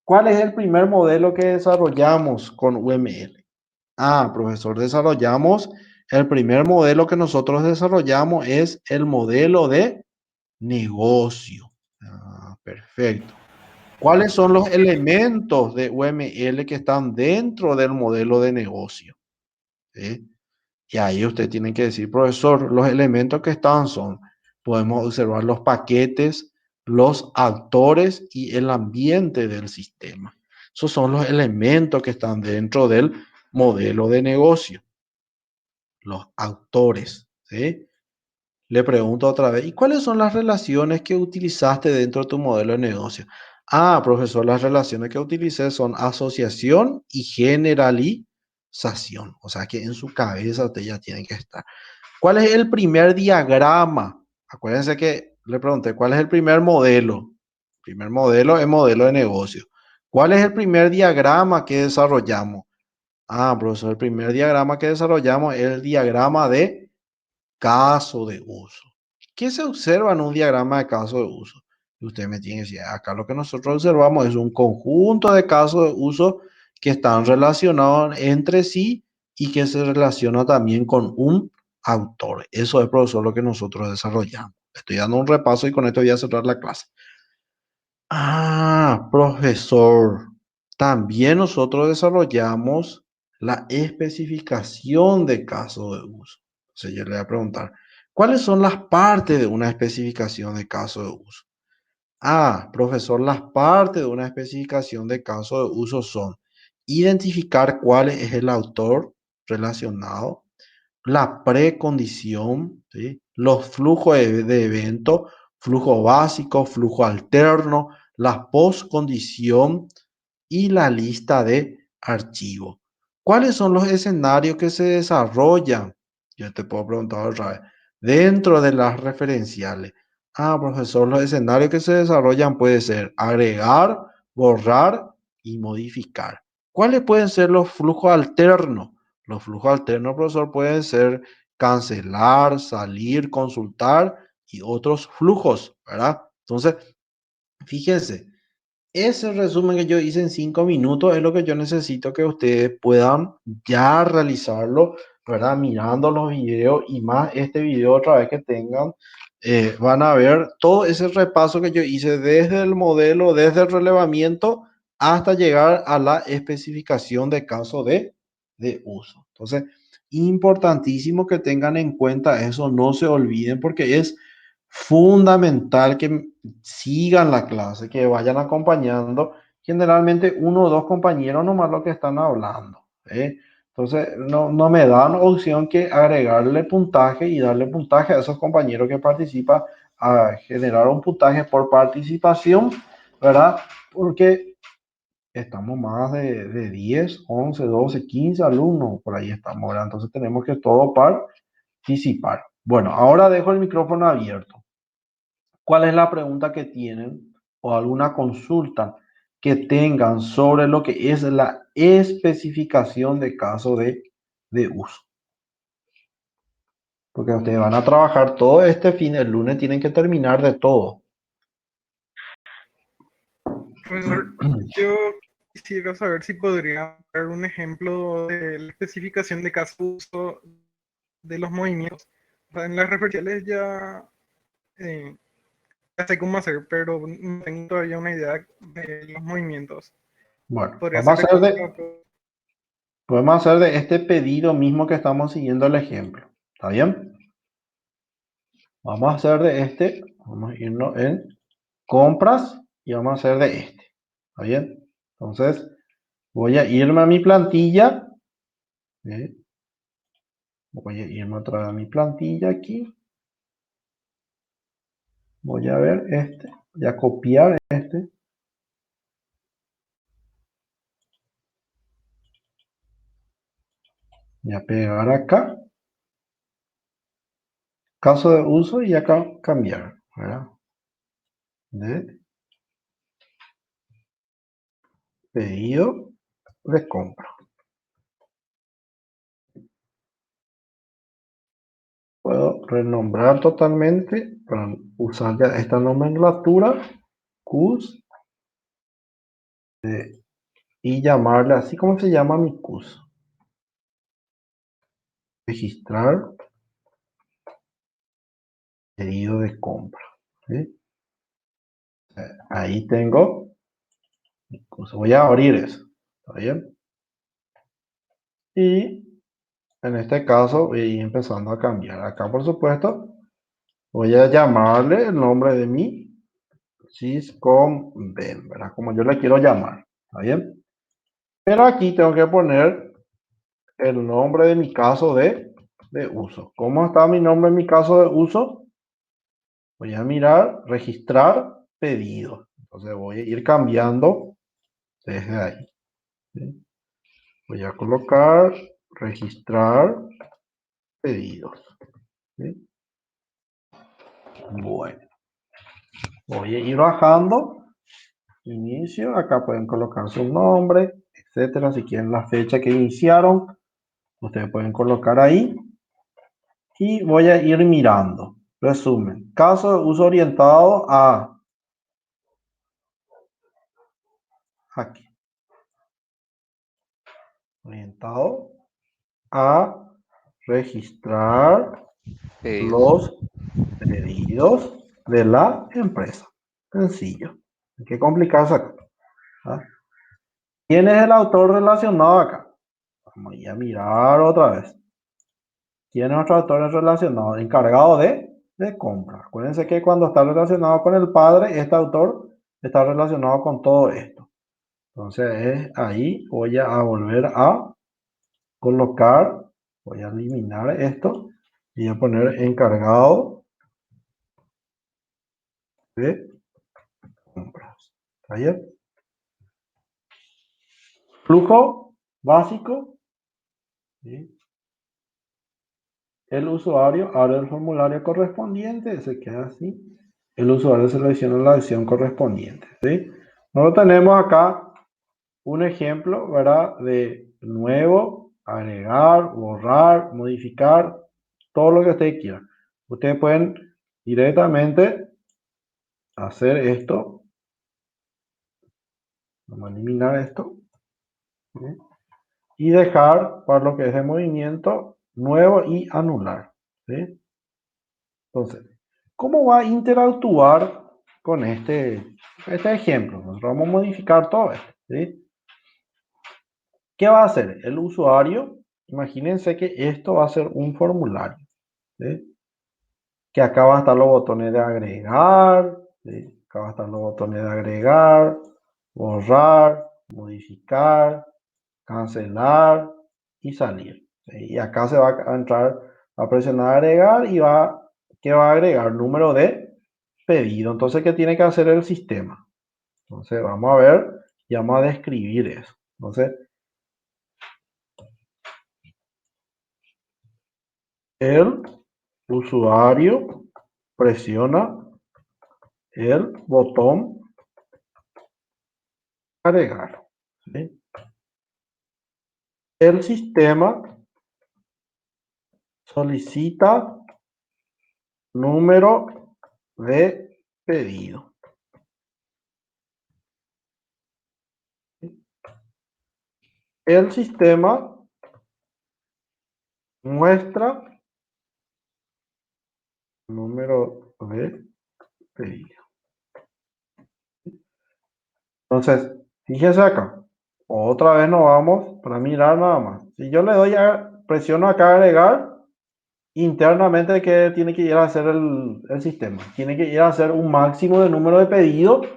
¿Cuál es el primer modelo que desarrollamos con UML? Profesor, desarrollamos, el primer modelo que nosotros desarrollamos es el modelo de negocio. Perfecto. ¿Cuáles son los elementos de UML que están dentro del modelo de negocio? ¿Sí? Y ahí usted tiene que decir, profesor, los elementos que están son, podemos observar los paquetes, los actores y el ambiente del sistema. Esos son los elementos que están dentro del modelo de negocio. Los actores, ¿sí? Le pregunto otra vez, ¿y cuáles son las relaciones que utilizaste dentro de tu modelo de negocio? Profesor, las relaciones que utilicé son asociación y generalización. O sea que en su cabeza usted ya tiene que estar. ¿Cuál es el primer diagrama? Acuérdense que le pregunté, ¿cuál es el primer modelo? El primer modelo es modelo de negocio. ¿Cuál es el primer diagrama que desarrollamos? Profesor, el primer diagrama que desarrollamos es el diagrama de caso de uso. ¿Qué se observa en un diagrama de caso de uso? Y usted me tiene que decir, acá lo que nosotros observamos es un conjunto de casos de uso que están relacionados entre sí y que se relaciona también con un autor. Eso es, profesor, lo que nosotros desarrollamos. Estoy dando un repaso y con esto voy a cerrar la clase. Profesor, también nosotros desarrollamos la especificación de caso de uso. Entonces yo le voy a preguntar, ¿cuáles son las partes de una especificación de caso de uso? Profesor, las partes de una especificación de caso de uso son identificar cuál es el autor relacionado, la precondición, ¿sí? Los flujos de evento, flujo básico, flujo alterno, la postcondición y la lista de archivos. ¿Cuáles son los escenarios que se desarrollan? Yo te puedo preguntar otra vez. Dentro de las referenciales. Profesor, los escenarios que se desarrollan puede ser agregar, borrar y modificar. ¿Cuáles pueden ser los flujos alternos? Los flujos alternos, profesor, pueden ser cancelar, salir, consultar y otros flujos, ¿verdad? Entonces, fíjense, ese resumen que yo hice en 5 minutos es lo que yo necesito que ustedes puedan ya realizarlo, ¿verdad? Mirando los videos y más este video otra vez que tengan, van a ver todo ese repaso que yo hice desde el modelo, desde el relevamiento hasta llegar a la especificación de caso de uso. Entonces, importantísimo que tengan en cuenta eso, no se olviden porque es fundamental que sigan la clase, que vayan acompañando. Generalmente uno o dos compañeros nomás lo que están hablando. ¿Eh? Entonces, no me dan opción que agregarle puntaje y darle puntaje a esos compañeros que participan, a generar un puntaje por participación, ¿verdad? Porque estamos más de 10, 11, 12, 15 alumnos, por ahí estamos, ¿verdad? Entonces tenemos que todo participar. Bueno, ahora dejo el micrófono abierto. ¿Cuál es la pregunta que tienen o alguna consulta que tengan sobre lo que es la especificación de caso de uso? Porque ustedes van a trabajar todo este fin, el lunes tienen que terminar de todo. Profesor, yo quisiera saber si podría dar un ejemplo de la especificación de caso de uso de los movimientos. O sea, en las referenciales ya sé cómo hacer, pero no tengo todavía una idea de los movimientos. Bueno, Podría ser de compra, podemos hacer de este pedido mismo que estamos siguiendo el ejemplo. ¿Está bien? Vamos a hacer de este, vamos a irnos en compras y vamos a hacer de este. ¿Está bien? Entonces, voy a irme a mi plantilla. ¿Sí? Voy a irme otra vez a mi plantilla aquí. Voy a ver este. Voy a copiar este. Voy a pegar acá. Caso de uso y acá cambiar. ¿Verdad? De pedido de compra. Puedo renombrar totalmente para usar ya esta nomenclatura. CUS. Y llamarle así como se llama mi CUS. Registrar pedido de compra. ¿Sí? Ahí tengo mi CUS. Voy a abrir eso. ¿Está bien? Y en este caso voy a ir empezando a cambiar. Acá, por supuesto, voy a llamarle el nombre de mi syscomben, ¿verdad? Como yo le quiero llamar. ¿Está bien? Pero aquí tengo que poner el nombre de mi caso de uso. ¿Cómo está mi nombre en mi caso de uso? Voy a mirar, registrar pedido. Entonces voy a ir cambiando desde ahí. ¿Sí? Voy a colocar registrar pedidos. ¿Sí? Bueno, voy a ir bajando. Inicio, acá pueden colocar su nombre, etcétera. Si quieren la fecha que iniciaron, ustedes pueden colocar ahí. Y voy a ir mirando. Resumen. Caso de uso orientado a aquí. Orientado a registrar Pedidos. los pedidos de la empresa. Sencillo. Hay que complicarse acá. ¿Ah? ¿Quién es el autor relacionado acá? Vamos a ir a mirar otra vez. ¿Quién es nuestro autor relacionado? Encargado de compra. Acuérdense que cuando está relacionado con el padre, este autor está relacionado con todo esto. Entonces ahí voy a volver a colocar, voy a eliminar esto y a poner encargado de compras. ¿Está bien? Flujo básico. ¿Sí? El usuario abre el formulario correspondiente, se queda así. El usuario selecciona la acción correspondiente. ¿Sí? Nosotros tenemos acá un ejemplo, ¿verdad? De nuevo, agregar, borrar, modificar, todo lo que ustedes quieran. Ustedes pueden directamente hacer esto. Vamos a eliminar esto. ¿Sí? Y dejar para lo que es de movimiento nuevo y anular. ¿Sí? Entonces, ¿cómo va a interactuar con este ejemplo? Nosotros vamos a modificar todo esto. ¿Sí? ¿Qué va a hacer? El usuario, imagínense que esto va a ser un formulario. ¿Sí? Que acá van a estar los botones de agregar. ¿Sí? Acá van a estar los botones de agregar, borrar, modificar, cancelar y salir. ¿Sí? Y acá se va a entrar a presionar agregar y ¿qué va a agregar? Número de pedido. Entonces, ¿qué tiene que hacer el sistema? Entonces, vamos a ver y vamos a describir eso. Entonces, el usuario presiona el botón agregar. ¿Sí? El sistema solicita número de pedido. El sistema muestra número de pedido. Entonces, fíjese acá. Otra vez nos vamos para mirar nada más. Si yo le doy presiono acá agregar, internamente, ¿qué tiene que ir a hacer el sistema? Tiene que ir a hacer un máximo de número de pedidos,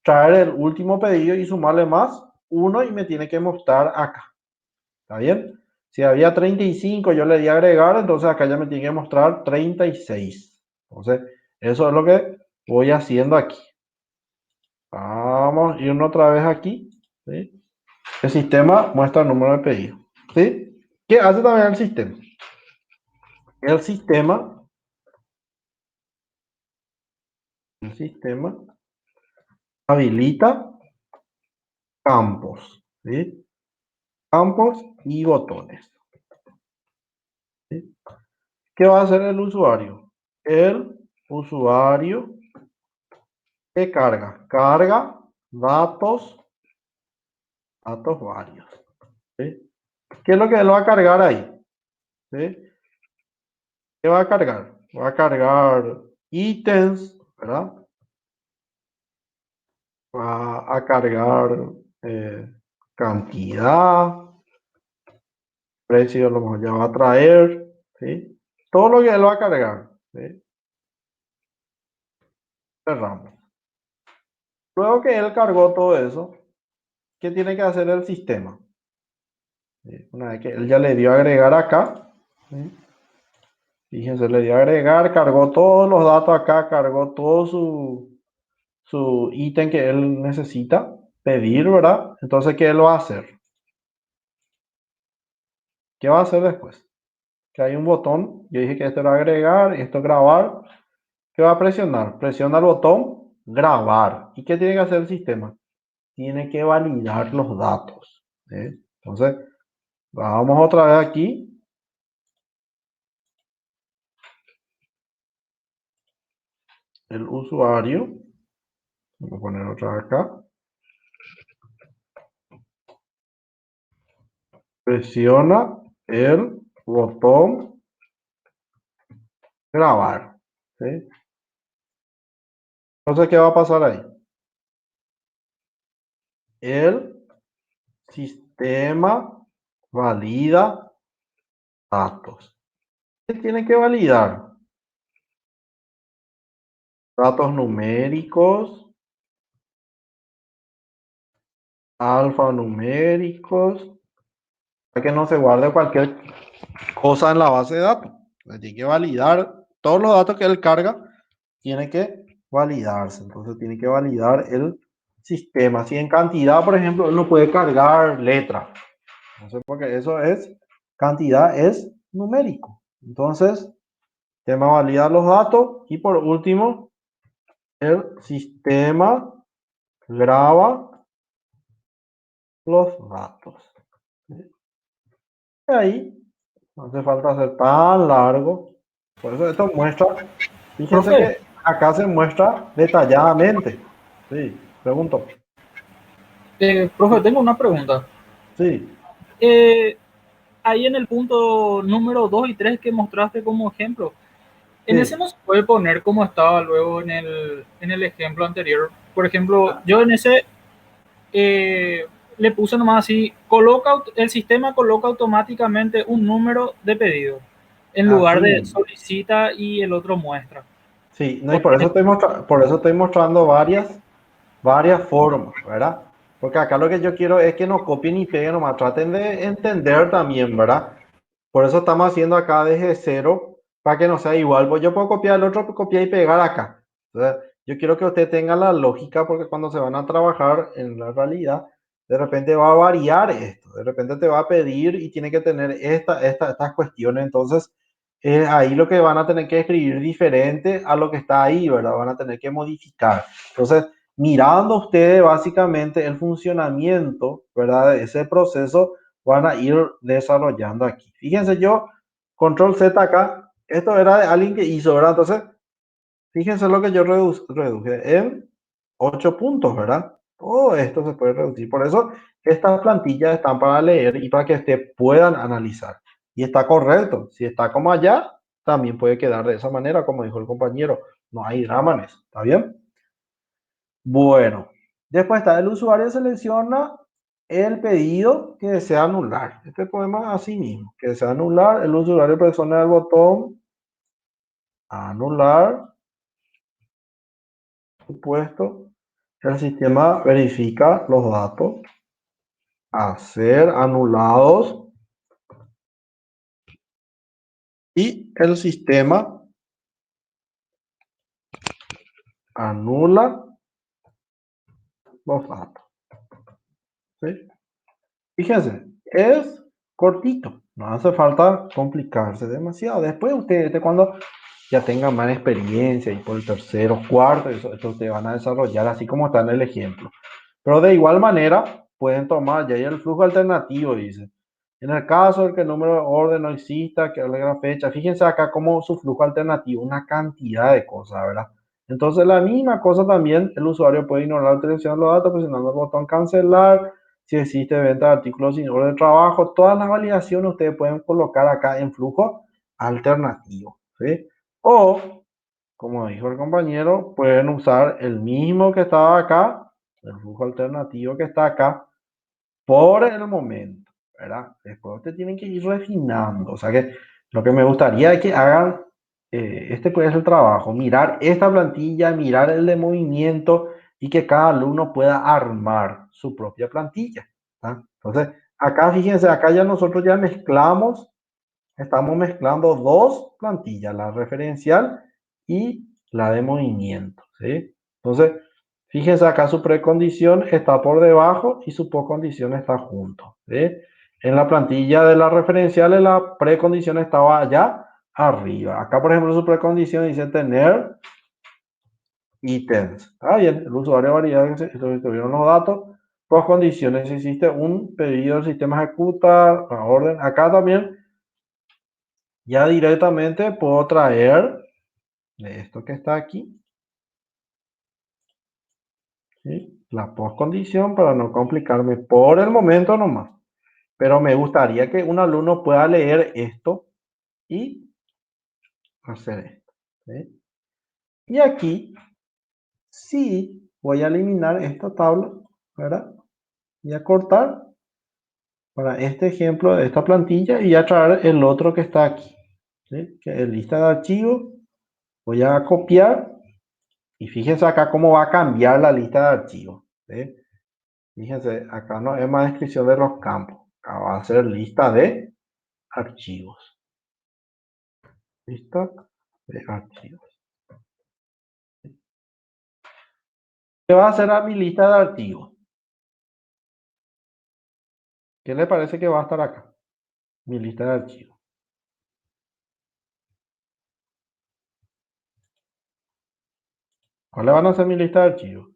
traer el último pedido y sumarle más uno y me tiene que mostrar acá. ¿Está bien? Si había 35, yo le di agregar, entonces acá ya me tiene que mostrar 36. Entonces, eso es lo que voy haciendo aquí. Vamos a ir otra vez aquí. ¿Sí? El sistema muestra el número de pedido. ¿Sí? ¿Qué hace también el sistema? El sistema habilita campos. ¿Sí? Campos y botones. ¿Sí? ¿Qué va a hacer el usuario? El usuario que carga datos varios. ¿Sí? ¿Qué es lo que él va a cargar ahí? ¿Sí? ¿Qué va a cargar? Va a cargar ítems, ¿verdad? Va a cargar cantidad, precio, a lo mejor ya va a traer, ¿sí? Todo lo que él va a cargar, ¿sí? Cerramos. Luego que él cargó todo eso, ¿qué tiene que hacer el sistema? ¿Sí? Una vez que él ya le dio a agregar acá, ¿sí? Fíjense, le dio a agregar, cargó todos los datos acá, cargó todo su ítem que él necesita pedir, ¿verdad? Entonces, ¿qué él va a hacer? ¿Qué va a hacer después? Que hay un botón, yo dije que esto era agregar, esto grabar. ¿Qué va a presionar? Presiona el botón grabar. ¿Y qué tiene que hacer el sistema? Tiene que validar los datos. ¿Sí? Entonces, vamos otra vez aquí. El usuario. Voy a poner otra vez acá. Presiona el botón grabar. ¿Sí? Entonces, ¿qué va a pasar ahí? El sistema valida datos. ¿Qué tiene que validar? Datos numéricos, alfanuméricos, para que no se guarde cualquier cosa en la base de datos. Entonces, tiene que validar todos los datos que él carga, tiene que validarse. Entonces tiene que validar el sistema. Si en cantidad, por ejemplo, él no puede cargar letra. Entonces, porque eso es, cantidad es numérico. Entonces, sistema valida los datos y por último, el sistema graba los datos. Y ahí no hace falta hacer tan largo. Por eso esto muestra, fíjense Profe. que acá se muestra detalladamente. Sí, pregunto. Profe, tengo una pregunta. Sí, Ahí en el punto número 2 y 3 que mostraste como ejemplo, en sí. ese no se puede poner como estaba luego en el ejemplo anterior. Por ejemplo, yo en ese le puse nomás así, el sistema coloca automáticamente un número de pedido en lugar Así de mismo. solicita y el otro muestra. Sí, no, y O por eso tiene- estoy por eso estoy mostrando varias formas, ¿verdad? Porque acá lo que yo quiero es que no copien y peguen nomás, traten de entender también, ¿verdad? Por eso estamos haciendo acá desde cero, para que no sea igual. Pues yo puedo copiar el otro, copiar y pegar acá. Entonces, yo quiero que usted tenga la lógica, porque cuando se van a trabajar en la realidad, de repente va a variar esto. De repente te va a pedir y tiene que tener estas cuestiones. Entonces, ahí lo que van a tener que escribir diferente a lo que está ahí, ¿verdad? Van a tener que modificar. Entonces, mirando ustedes básicamente el funcionamiento, ¿verdad? De ese proceso, van a ir desarrollando aquí. Fíjense yo, control Z acá, esto era de alguien que hizo, ¿verdad? Entonces, fíjense lo que yo reduje en 8 puntos, ¿verdad? Todo esto se puede reducir. Por eso estas plantillas están para leer y para que ustedes puedan analizar. Y está correcto. Si está como allá, también puede quedar de esa manera, como dijo el compañero. No hay drama en eso. ¿Está bien? Bueno. Después está el usuario selecciona el pedido que desea anular. Este poema así mismo. Que desea anular. El usuario presiona el botón anular. Supuesto. El sistema verifica los datos a ser anulados y el sistema anula los datos. ¿Sí? Fíjense, es cortito, no hace falta complicarse demasiado. Después ustedes, cuando ya tengan más experiencia y por el tercero, cuarto, esto ustedes van a desarrollar así como está en el ejemplo. Pero de igual manera, pueden tomar ya el flujo alternativo, dice. En el caso de que el número de orden no exista, que alegra fecha, fíjense acá como su flujo alternativo, una cantidad de cosas, ¿verdad? Entonces la misma cosa también, el usuario puede ignorar la utilización de los datos presionando el botón cancelar, si existe venta de artículos sin orden de trabajo, todas las validaciones ustedes pueden colocar acá en flujo alternativo, ¿sí? O, como dijo el compañero, pueden usar el mismo que estaba acá, el flujo alternativo que está acá, por el momento, ¿verdad? Después ustedes tienen que ir refinando, o sea que lo que me gustaría es que hagan, este puede ser el trabajo, mirar esta plantilla, mirar el de movimiento y que cada alumno pueda armar su propia plantilla, ¿tá? Entonces, acá fíjense, acá ya nosotros ya mezclamos, estamos mezclando dos plantillas, la referencial y la de movimiento, ¿sí? Entonces, fíjense acá su precondición está por debajo y su postcondición está junto, ¿sí? En la plantilla de las referenciales la precondición estaba allá arriba. Acá, por ejemplo, su precondición dice tener ítems. Está bien, el usuario variedad que tuvieron los datos. Postcondiciones, si existe un pedido, el sistema ejecuta la orden. Acá también ya directamente puedo traer de esto que está aquí, ¿sí? La postcondición para no complicarme por el momento nomás. Pero me gustaría que un alumno pueda leer esto y hacer esto, ¿sí? Y aquí sí voy a eliminar esta tabla, ¿verdad? Y a cortar para este ejemplo de esta plantilla y a traer el otro que está aquí, ¿sí? Que es lista de archivos. Voy a copiar y fíjense acá cómo va a cambiar la lista de archivos, ¿sí? Fíjense, acá no es más descripción de los campos. Acá va a ser lista de archivos. Lista de archivos. ¿Qué va a hacer a mi lista de archivos? ¿Qué le parece que va a estar acá? Mi lista de archivos. ¿Cuáles van a ser mi lista de archivos?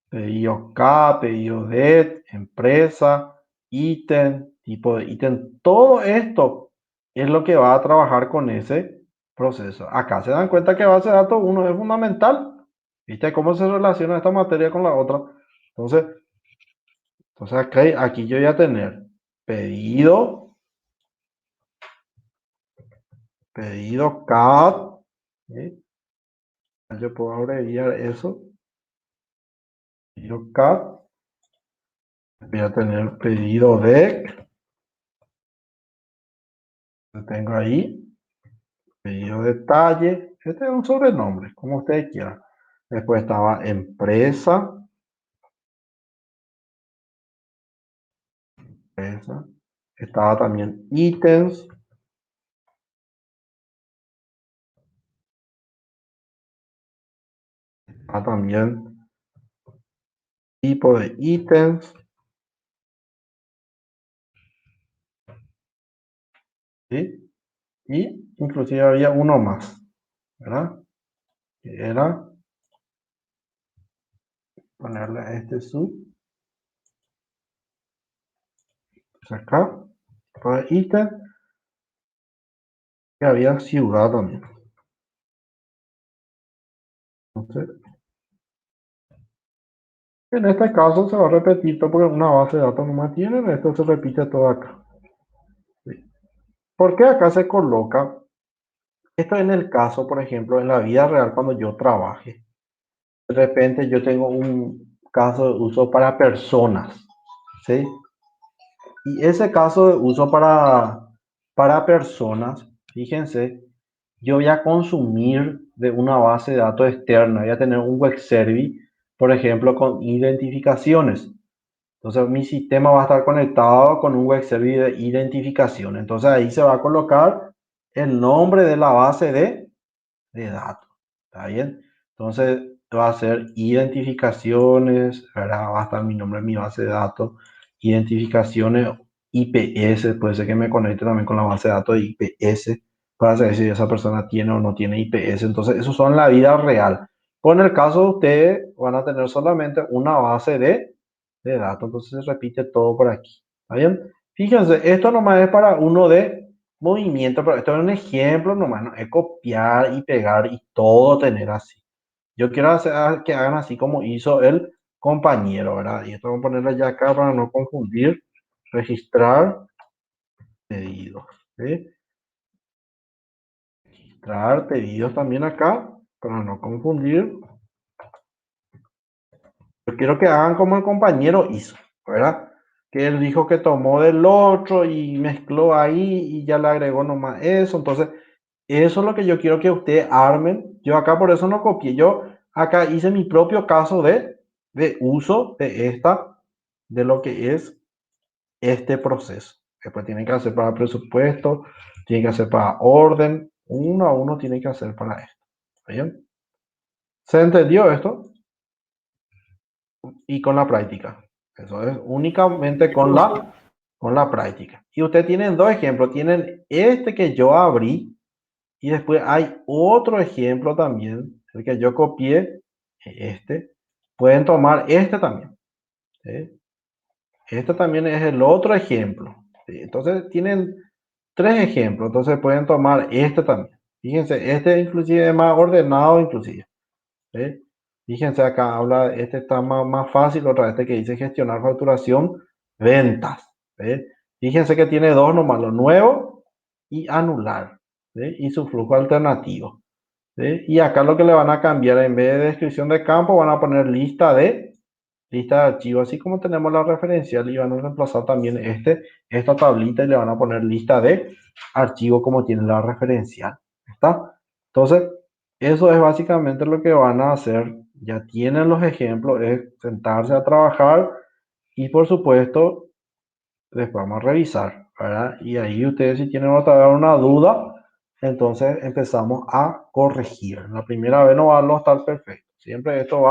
Pedido K, pedido DET, empresa, ítem, tipo de ítem. Todo esto es lo que va a trabajar con ese proceso. Acá se dan cuenta que base de datos 1 es fundamental. ¿Viste cómo se relaciona esta materia con la otra? Entonces aquí yo voy a tener pedido, pedido CAT, ¿sí? Yo puedo abreviar eso, pedido CAT, voy a tener pedido DEC, lo tengo ahí, pedido detalle, este es un sobrenombre, como ustedes quieran. Después estaba empresa, estaba también ítems, estaba también tipo de ítems, ¿sí? Y inclusive había uno más, ¿verdad? Que era ponerle a este sub acá, para ítem, que había ciudad también. Entonces, en este caso se va a repetir todo porque una base de datos nomás tienen, esto se repite todo acá. ¿Sí? ¿Por qué acá se coloca? Esto en el caso, por ejemplo, en la vida real cuando yo trabaje. De repente yo tengo un caso de uso para personas, ¿sí? Y ese caso de uso para personas, fíjense, yo voy a consumir de una base de datos externa, voy a tener un web service, por ejemplo, con identificaciones. Entonces mi sistema va a estar conectado con un web service de identificación. Entonces ahí se va a colocar el nombre de la base de datos. ¿Está bien? Entonces va a ser identificaciones, ¿verdad? Va a estar mi nombre en mi base de datos, identificaciones IPS, puede ser que me conecte también con la base de datos de IPS para saber si esa persona tiene o no tiene IPS. Entonces, eso son la vida real. Con el caso de ustedes, van a tener solamente una base de datos. Entonces, se repite todo por aquí. ¿Está bien? Fíjense, esto nomás es para uno de movimiento, pero esto es un ejemplo nomás, ¿no? Es copiar y pegar y todo tener así. Yo quiero hacer que hagan así como hizo el compañero, ¿verdad? Y esto vamos a ponerle ya acá para no confundir. Registrar pedidos. ¿Sí? Registrar pedidos también acá para no confundir. Yo quiero que hagan como el compañero hizo, ¿verdad? Que él dijo que tomó del otro y mezcló ahí y ya le agregó nomás eso. Entonces, eso es lo que yo quiero que ustedes armen. Yo acá por eso no copié. Yo acá hice mi propio caso de uso de lo que es este proceso. Después tienen que hacer para presupuesto, tienen que hacer para orden, uno a uno tienen que hacer para esto. ¿Bien? ¿Se entendió esto? Y con la práctica. Eso es únicamente con la práctica. Y ustedes tienen dos ejemplos. Tienen este que yo abrí y después hay otro ejemplo también, el que yo copié, este. Pueden tomar este también. ¿Sí? Este también es el otro ejemplo. ¿Sí? Entonces tienen tres ejemplos. Entonces pueden tomar este también. Fíjense, este inclusive es más ordenado inclusive. ¿Sí? Fíjense acá, habla, este está más fácil, otra vez este que dice gestionar facturación, ventas. ¿Sí? Fíjense que tiene dos nomás, lo nuevo y anular. ¿Sí? Y su flujo alternativo. ¿Sí? Y acá lo que le van a cambiar, en vez de descripción de campo, van a poner lista de archivos, así como tenemos la referencial y van a reemplazar también esta tablita y le van a poner lista de archivos como tiene la referencial. ¿Está? Entonces, eso es básicamente lo que van a hacer. Ya tienen los ejemplos, es sentarse a trabajar y por supuesto, después vamos a revisar, ¿verdad? Y ahí ustedes si tienen otra vez una duda, entonces empezamos a corregir. La primera vez no va a estar perfecto. Siempre esto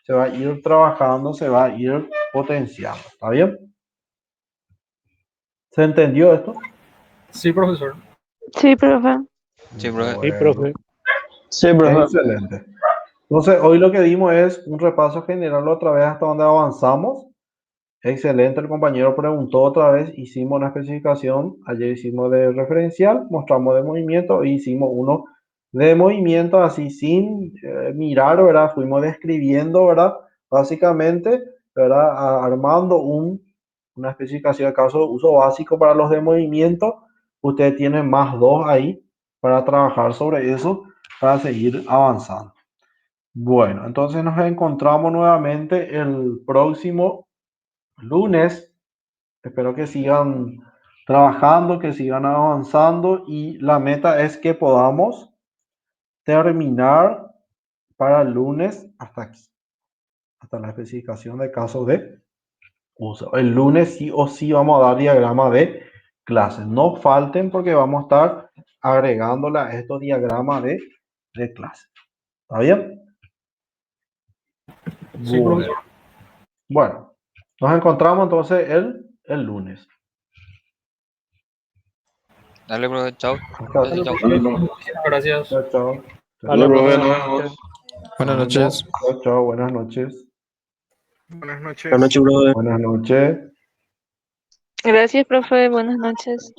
se va a ir trabajando, se va a ir potenciando. ¿Está bien? ¿Se entendió esto? Sí, profesor. Sí, profe. Sí, profe. Sí, Bueno, profe. Sí, profe. excelente. Entonces, hoy lo que dimos es un repaso general otra vez hasta donde avanzamos. Excelente, el compañero preguntó otra vez, hicimos una especificación, ayer hicimos de referencial, mostramos de movimiento e hicimos uno de movimiento así sin mirar, ¿verdad? Fuimos describiendo, ¿verdad? Básicamente, ¿verdad? Armando una especificación de caso de uso básico para los de movimiento. Ustedes tienen más dos ahí para trabajar sobre eso, para seguir avanzando. Bueno, entonces nos encontramos nuevamente el próximo lunes. Espero que sigan trabajando, que sigan avanzando y la meta es que podamos terminar para el lunes hasta aquí, hasta la especificación de casos de uso. El lunes sí o sí vamos a dar diagrama de clases. No falten porque vamos a estar agregándole a estos diagramas de clases. ¿Está bien? Sí, profesor. Bueno, nos encontramos entonces el lunes. Dale, profe, chao. Chao, Chao. Muchísimas gracias. chao, chao. Vale, profe, nos vemos. Buenas noches. Chao, chao, buenas noches. Buenas noches. Buenas noches, profe. Buenas noches. Gracias, profe. Buenas noches.